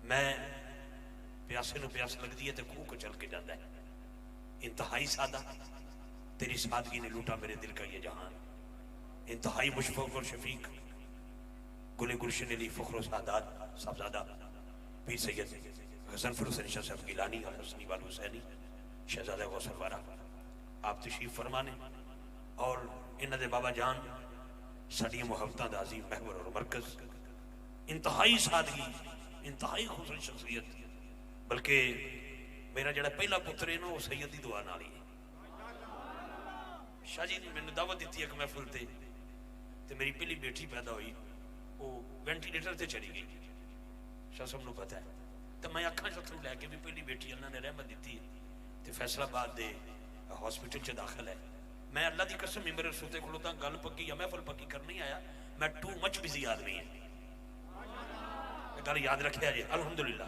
میں پیاسے نو پیاس لگتی ہے تو خوہ کو چل کے جاتا ہے. انتہائی سادہ، تیری سادگی نے لوٹا میرے دل کا یہ جہان. انتہائی مشفق اور شفیق، گل گلشن علی فخر و سعادات صاحبزادہ پیر سید حسن فروز علی شاہ صاحب گیلانی اور حسنی وال حسینی شہزادہ غوث الورا، آپ تشریف فرمانے اور انہاں دے بابا جان ساڈی محبتاں دا عظیم محور اور مرکز. انتہائی سادگی، انتہائی خوبصورت شخصیت. بلکہ میرا جڑا پہلا پتر ہے نا وہ سید دی دعا نال ہی. شاہ جی نے مینوں دعوت دیتی ایک محفل تے میری پہلی بیٹی پیدا ہوئی، وہ وینٹیلیٹر تے چلی گئی. شاہ صاحب نو پتہ ہے تو میں اکھاں چتھرو لے کے بھی پہلی بیٹی اللہ نے رحمت دیتی تے فیصل آباد دے ہاسپٹل چ داخل ہے. میں اللہ دی قسم میرے سوتے کھلوتا گل پکی یا محفل پکی کرنی آیا، میں ٹو مچ بزی آدمی ہے. گل یاد رکھیا جی الحمدللہ.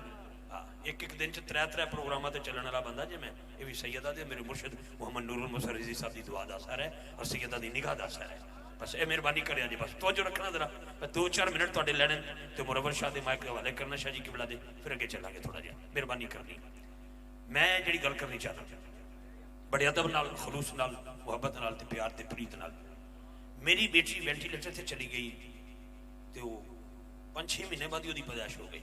ایک ایک دن چ ترے پروگرامات تے چلن والا بندہ جی. میں یہ بھی سیدہ دے میرے مرشد محمد نور المصر رضی صاحب دی دعا دا اثر ہے اور سیدہ دی نگاہ دا اثر ہے. بس اے مہربانی کریا جی، بس توجہ رکھنا ذرا. میں 2-4 منٹ تواڈے لینے تے مرور شاہ دے مائک حوالے کرنا شاہ جی قبلہ دے، پھر اگے چلا گے تھوڑا جہا مہربانی کرنی. میں جڑی گل کرنی چاہتا بڑے ادب نال، خلوص نال، محبت نال تے پیار تے پریت نال. میری بیٹی وینٹیلیٹر تے چلی گئی تے وہ 5-6 مہینے بعد ہی پیدائش ہو گئی.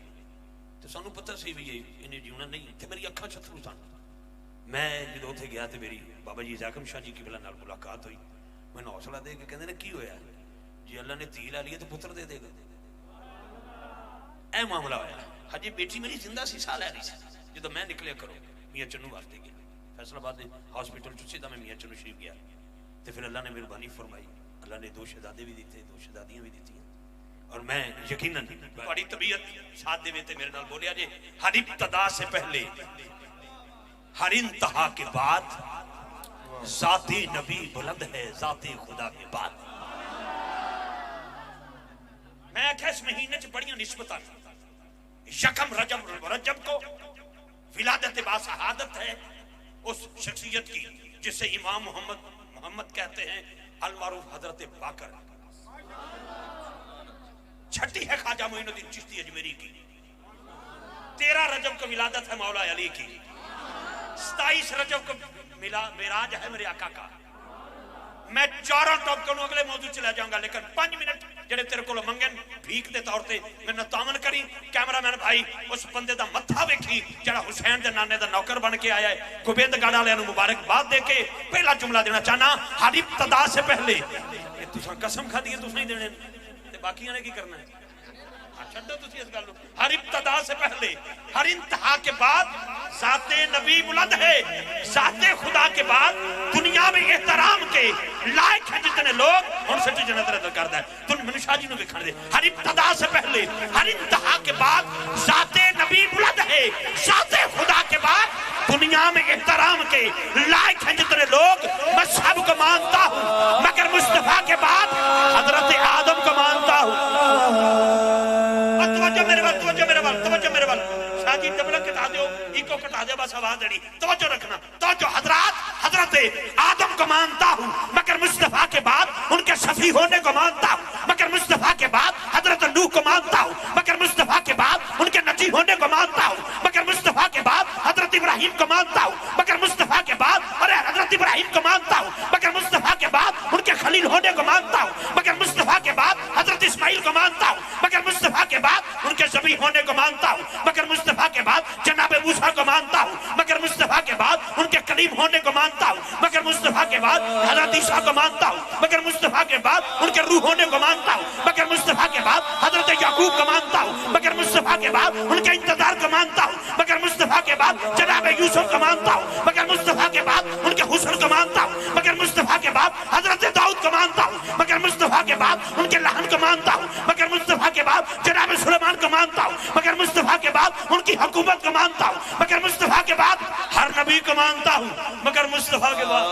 تو سانو پتہ سی بھی انہیں جیونا نہیں تے میری اکھاں چھترو سن. میں جدوں اوتھے گیا تے میری بابا جی زاکم شاہ جی قبلہ نال ملاقات ہوئی. مینوں حوصلہ دے کے کہندے نے کی ہویا جی اللہ نے دھی لا لی ہے تو پتر دے دے گا. اے معاملہ ہویا. ہجے بیٹی میری زندہ سی، سال ہے رہی سی جدوں میں نکلے کرو میاں چنو واسطے گیا فیصل آباد ہاسپٹل چ. سیدھا میں میاں چنو شریف گیا تے پھر اللہ نے مہربانی فرمائی. اللہ نے 2 شہزادے بھی دیتے، 2 شہزادیاں بھی دیتی. اور میں یقیناً بڑی طبیعت ساتھ دے ویتے میرے نال بولیا جی ہر ابتدا سے پہلے ہر انتہا کے بعد ذات نبی بلند ہے ذات خدا کے بعد. میں کہ اس مہینے چ بڑیاں نسبتاں. یکم رجب کو ولادت با شہادت ہے اس شخصیت کی جسے امام محمد کہتے ہیں المعروف حضرت باقر. چھٹی ہے خواجہ معین الدین چشتی اجمیری کی. 13 رجب کو ولادت ہے مولا علی کی. 27 رجب کو معراج ہے میرے آقا کا. میں 4 ٹاپ کروں اگلے موضوع چلا جاؤں گا، لیکن 5 منٹ جڑے تیرے کو منگن بھیک دے طور تے میں نتامن کری. کیمرہ مین بھائی اس بندے دا متھا ویکھی جڑا حسین دے نانے دا نوکر بن کے آیا ہے. گوبند گڑھ والے نوں مبارکباد دے کے پہلا جملہ دینا چاہنا ہر ابتدا سے پہلے. تساں قسم کھا دی تساں ہی دینے تے باقیاں نے کی کرنا ہے. چھڈو تسی اس گل نوں. ہر ابتدا سے پہلے ہر انتہا کے بعد ذات نبی بلند ہے ذات خدا کے بعد دنیا میں احترام کے لائق ہیں جتنے لوگ ان سے جنت رضا کرتا ہے. تم منو شاہ جی نو وکھن دے. ہر ابتدا سے پہلے ہر انتہا کے بعد ذات نبی بلند ہے ذات خدا کے بعد دنیا میں احترام کے لائق ہیں جتنے لوگ. میں سب کو مانتا ہوں مگر مصطفیٰ کے بعد حضرت آدم کو مانتا ہوں. توجہ میرے وال شاہ جی ڈبل کٹا دیو ایکو کٹا دے بس آواز دینی. توجہ رکھنا. توجہ حضرت آدم کو مانتا ہوں مگر مصطفیٰ کے بعد ان کے شفیع ہونے کو مانتا ہوں مگر مصطفیٰ کے بعد حضرت نوح کو مانتا ہوں مگر مصطفیٰ کے بعد ان کے نجی ہونے کو مانتا ہوں مگر مصطفیٰ کے بعد حضرت ابراہیم کو مانتا ہوں مگر مصطفیٰ کے بعد حضرت ابراہیم کو مانتا ہوں مگر مصطفیٰ کے بعد ان کے خلیل ہونے کو مانتا ہوں مگر مصطفیٰ کے بعد حضرت اسماعیل کو مانتا ہوں مگر مصطفیٰ کے بعد ان کے ذبیح ہونے کو مانتا ہوں مگر مصطفیٰ کے بعد جناب موسیٰ کو مانتا ہوں مگر مصطفیٰ کے بعد ان کے کلیم ہونے کو مانتا ہوں مگر مصطفیٰ کے بعد حضرت عیسیٰ کو مانتا ہوں مگر مصطفیٰ کے بعد ان کے روح ہونے کو مانتا ہوں مگر مصطفیٰ کے بعد حضرت یعقوب کو مانتا ہوں مگر مصطفیٰ کے بعد ان کے انتظار کو مانتا ہوں مگر مصطفیٰ کے بعد جناب یوسف کو مانتا ہوں مگر مصطفیٰ کے بعد ان کے حسن کو مانتا ہوں مگر مصطفیٰ کے بعد حضرت داؤد کو مانتا ہوں مگر مصطفیٰ کے بعد ان کے لحن کو مانتا ہوں مگر مصطفیٰ کے بعد جناب سلیمان کو مانتا ہوں مگر مصطفیٰ کے بعد ان کی حکومت کو مانتا ہوں مگر مصطفیٰ کے بعد ہر نبی کو مانتا ہوں مگر مصطفیٰ کے بعد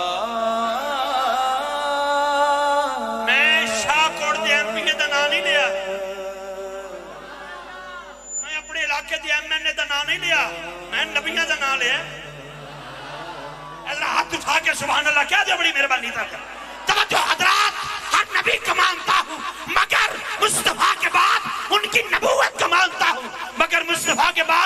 میں شاہ کوٹ دے ایم پی دا نام نہیں لیا میں اپنے علاقے دے ایم این اے دا نام نہیں لیا میں نبیاں دا نام لیا اللہ ہاتھ اٹھا کے سبحان اللہ کیا دے بڑی مہربانی تھا توجہ حضرات ہر نبی کو مانتا ہوں مگر مصطفیٰ کے بعد ان کی نبوت کو مانتا ہوں مگر مصطفیٰ کے بعد